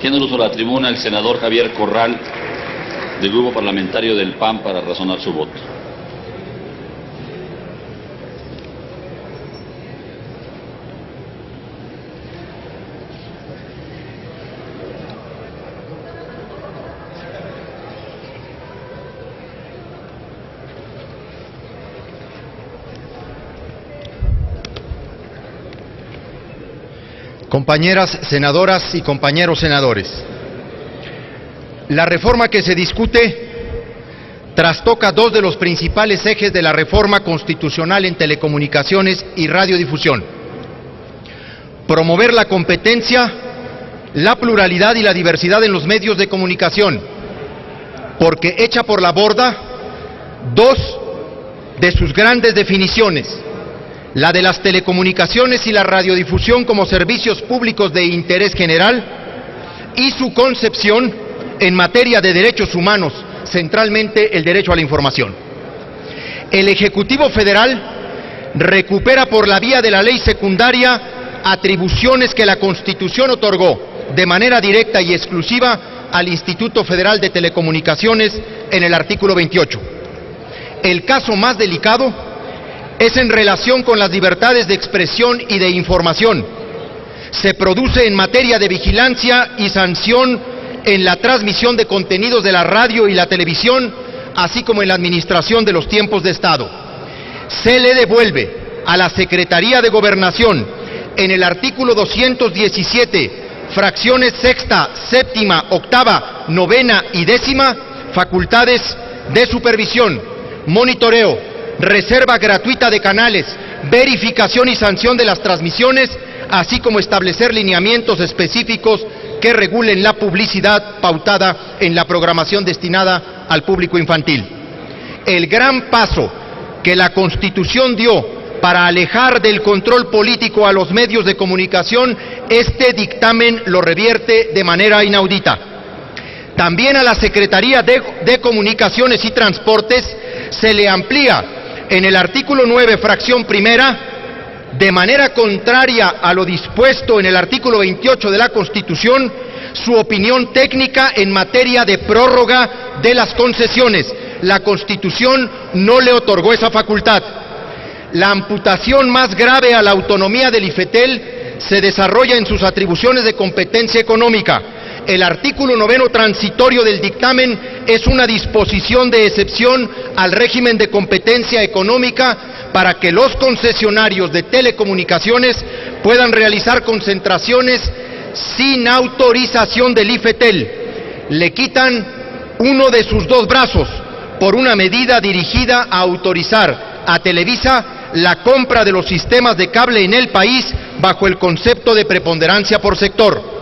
Tiene el uso de la tribuna el senador Javier Corral, del Grupo Parlamentario del PAN, para razonar su voto. Compañeras senadoras y compañeros senadores, la reforma que se discute trastoca dos de los principales ejes de la reforma constitucional en telecomunicaciones y radiodifusión: promover la competencia, la pluralidad y la diversidad en los medios de comunicación, porque echa por la borda dos de sus grandes definiciones: la de las telecomunicaciones y la radiodifusión como servicios públicos de interés general, y su concepción en materia de derechos humanos, centralmente el derecho a la información. El Ejecutivo Federal recupera por la vía de la ley secundaria atribuciones que la Constitución otorgó de manera directa y exclusiva al Instituto Federal de Telecomunicaciones en el artículo 28. El caso más delicado es en relación con las libertades de expresión y de información. Se produce en materia de vigilancia y sanción en la transmisión de contenidos de la radio y la televisión, así como en la administración de los tiempos de Estado. Se le devuelve a la Secretaría de Gobernación, en el artículo 217, fracciones sexta, séptima, octava, novena y décima, facultades de supervisión, monitoreo, reserva gratuita de canales, verificación y sanción de las transmisiones, así como establecer lineamientos específicos que regulen la publicidad pautada en la programación destinada al público infantil. El gran paso que la Constitución dio para alejar del control político a los medios de comunicación, este dictamen lo revierte de manera inaudita. También a la Secretaría de Comunicaciones y Transportes se le amplía en el artículo 9, fracción primera, de manera contraria a lo dispuesto en el artículo 28 de la Constitución, su opinión técnica en materia de prórroga de las concesiones. La Constitución no le otorgó esa facultad. La amputación más grave a la autonomía del IFETEL se desarrolla en sus atribuciones de competencia económica. El artículo 9 transitorio del dictamen es una disposición de excepción al régimen de competencia económica para que los concesionarios de telecomunicaciones puedan realizar concentraciones sin autorización del IFETEL. Le quitan uno de sus dos brazos por una medida dirigida a autorizar a Televisa la compra de los sistemas de cable en el país bajo el concepto de preponderancia por sector.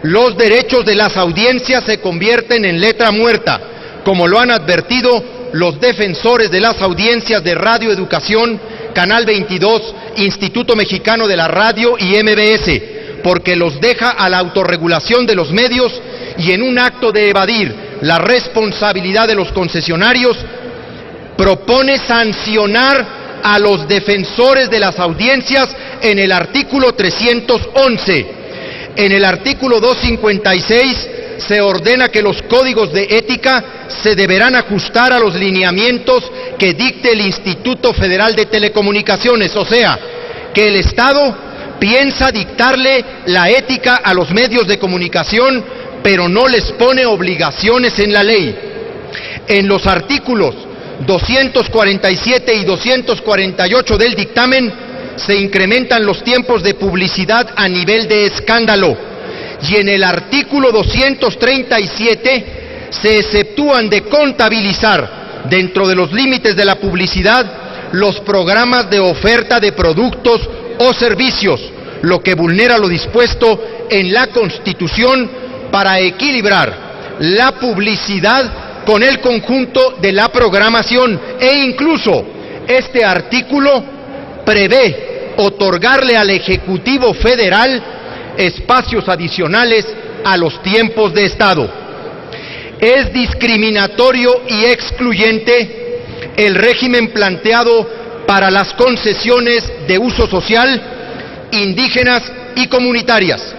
Los derechos de las audiencias se convierten en letra muerta, como lo han advertido los defensores de las audiencias de Radio Educación, Canal 22, Instituto Mexicano de la Radio y MBS, porque los deja a la autorregulación de los medios y, en un acto de evadir la responsabilidad de los concesionarios, propone sancionar a los defensores de las audiencias en el artículo 311. En el artículo 256 se ordena que los códigos de ética se deberán ajustar a los lineamientos que dicte el Instituto Federal de Telecomunicaciones, o sea, que el Estado piensa dictarle la ética a los medios de comunicación, pero no les pone obligaciones en la ley. En los artículos 247 y 248 del dictamen se incrementan los tiempos de publicidad a nivel de escándalo, y en el artículo 237 se exceptúan de contabilizar dentro de los límites de la publicidad los programas de oferta de productos o servicios, lo que vulnera lo dispuesto en la Constitución para equilibrar la publicidad con el conjunto de la programación, e incluso este artículo prevé otorgarle al Ejecutivo Federal espacios adicionales a los tiempos de Estado. Es discriminatorio y excluyente el régimen planteado para las concesiones de uso social, indígenas y comunitarias.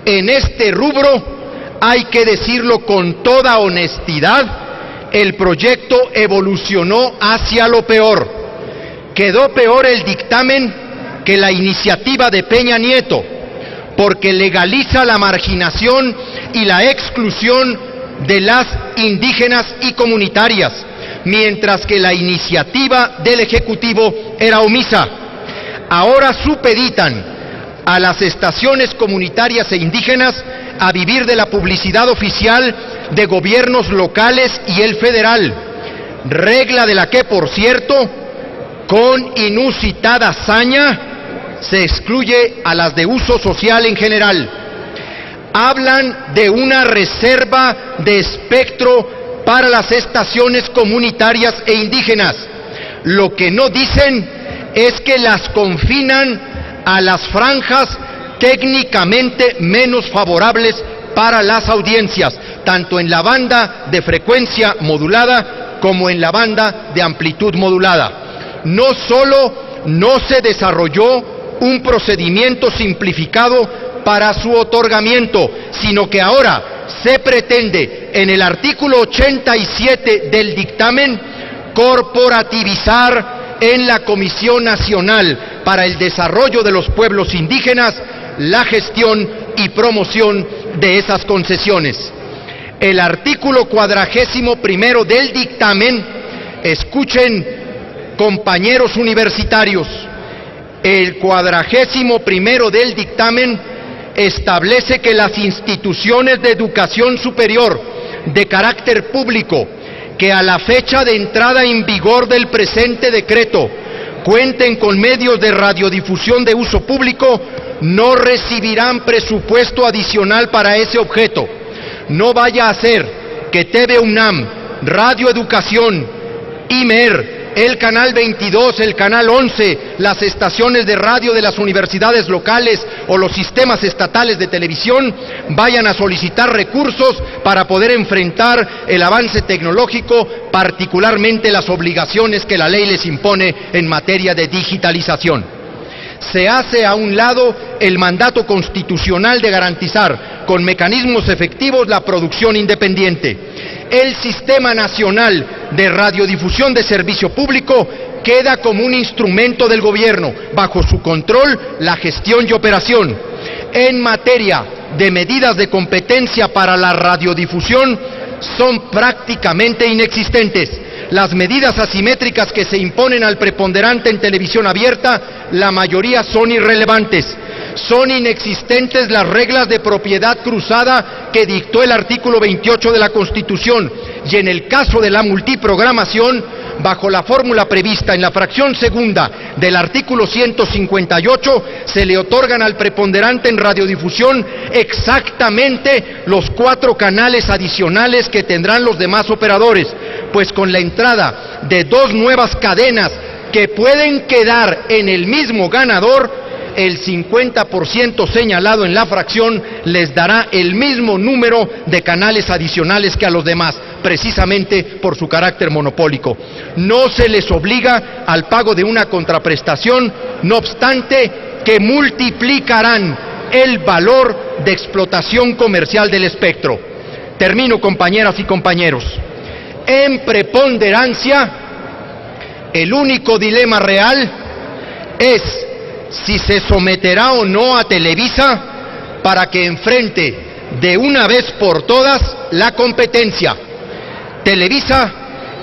En este rubro, hay que decirlo con toda honestidad, el proyecto evolucionó hacia lo peor. Quedó peor el dictamen que la iniciativa de Peña Nieto, porque legaliza la marginación y la exclusión de las indígenas y comunitarias, mientras que la iniciativa del Ejecutivo era omisa. Ahora supeditan a las estaciones comunitarias e indígenas a vivir de la publicidad oficial de gobiernos locales y el federal, regla de la que, por cierto, con inusitada saña, se excluye a las de uso social en general. Hablan de una reserva de espectro para las estaciones comunitarias e indígenas. Lo que no dicen es que las confinan a las franjas técnicamente menos favorables para las audiencias, tanto en la banda de frecuencia modulada como en la banda de amplitud modulada. No solo no se desarrolló un procedimiento simplificado para su otorgamiento, sino que ahora se pretende, en el artículo 87 del dictamen, corporativizar en la Comisión Nacional para el Desarrollo de los Pueblos Indígenas la gestión y promoción de esas concesiones. El artículo 41 del dictamen, escuchen compañeros universitarios, el 41 del dictamen establece que las instituciones de educación superior de carácter público que a la fecha de entrada en vigor del presente decreto cuenten con medios de radiodifusión de uso público no recibirán presupuesto adicional para ese objeto. No vaya a ser que TV UNAM, Radio Educación, IMER, el Canal 22, el Canal 11, las estaciones de radio de las universidades locales o los sistemas estatales de televisión vayan a solicitar recursos para poder enfrentar el avance tecnológico, particularmente las obligaciones que la ley les impone en materia de digitalización. Se hace a un lado el mandato constitucional de garantizar con mecanismos efectivos la producción independiente. El Sistema Nacional de Radiodifusión de Servicio Público queda como un instrumento del gobierno, bajo su control, la gestión y operación. En materia de medidas de competencia para la radiodifusión, son prácticamente inexistentes. Las medidas asimétricas que se imponen al preponderante en televisión abierta, la mayoría son irrelevantes. Son inexistentes las reglas de propiedad cruzada que dictó el artículo 28 de la Constitución, y en el caso de la multiprogramación, bajo la fórmula prevista en la fracción segunda del artículo 158, se le otorgan al preponderante en radiodifusión exactamente los 4 canales adicionales que tendrán los demás operadores, pues con la entrada de 2 nuevas cadenas que pueden quedar en el mismo ganador, el 50% señalado en la fracción les dará el mismo número de canales adicionales que a los demás, precisamente por su carácter monopólico. No se les obliga al pago de una contraprestación, no obstante que multiplicarán el valor de explotación comercial del espectro. Termino, compañeras y compañeros. En preponderancia, el único dilema real es si se someterá o no a Televisa para que enfrente de una vez por todas la competencia. Televisa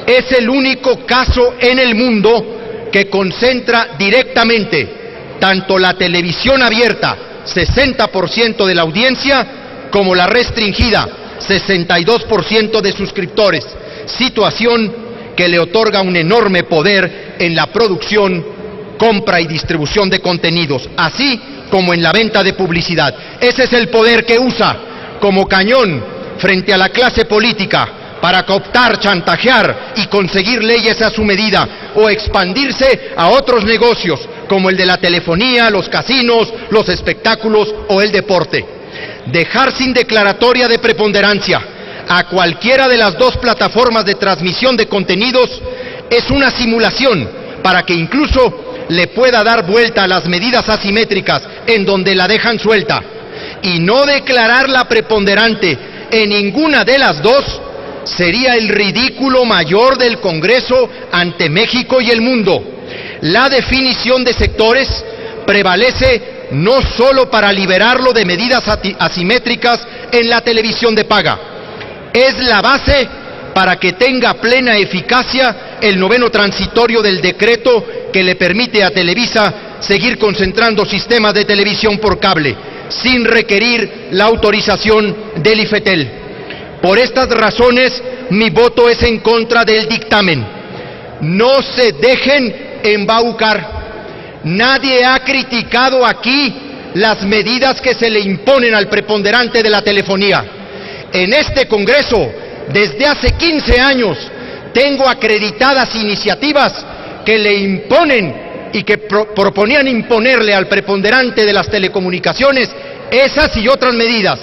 es el único caso en el mundo que concentra directamente tanto la televisión abierta, 60% de la audiencia, como la restringida, 62% de suscriptores, situación que le otorga un enorme poder en la producción, compra y distribución de contenidos, así como en la venta de publicidad. Ese es el poder que usa como cañón frente a la clase política para cooptar, chantajear y conseguir leyes a su medida o expandirse a otros negocios como el de la telefonía, los casinos, los espectáculos o el deporte. Dejar sin declaratoria de preponderancia a cualquiera de las 2 plataformas de transmisión de contenidos es una simulación para que incluso le pueda dar vuelta a las medidas asimétricas en donde la dejan suelta, y no declararla preponderante en ninguna de las dos, sería el ridículo mayor del Congreso ante México y el mundo. La definición de sectores prevalece no solo para liberarlo de medidas asimétricas en la televisión de paga, es la base para que tenga plena eficacia el 9º transitorio del decreto que le permite a Televisa seguir concentrando sistemas de televisión por cable, sin requerir la autorización del IFETEL. Por estas razones, mi voto es en contra del dictamen. No se dejen embaucar. Nadie ha criticado aquí las medidas que se le imponen al preponderante de la telefonía. En este Congreso, desde hace 15 años, tengo acreditadas iniciativas que le imponen y que proponían imponerle al preponderante de las telecomunicaciones esas y otras medidas.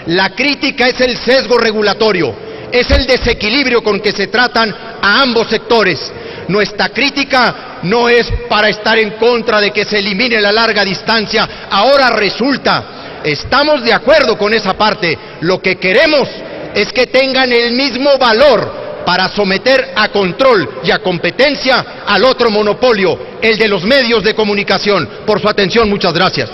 La crítica es el sesgo regulatorio, es el desequilibrio con que se tratan a ambos sectores. Nuestra crítica no es para estar en contra de que se elimine la larga distancia. Ahora resulta, estamos de acuerdo con esa parte. Lo que queremos es que tengan el mismo valor para someter a control y a competencia al otro monopolio, el de los medios de comunicación. Por su atención, muchas gracias.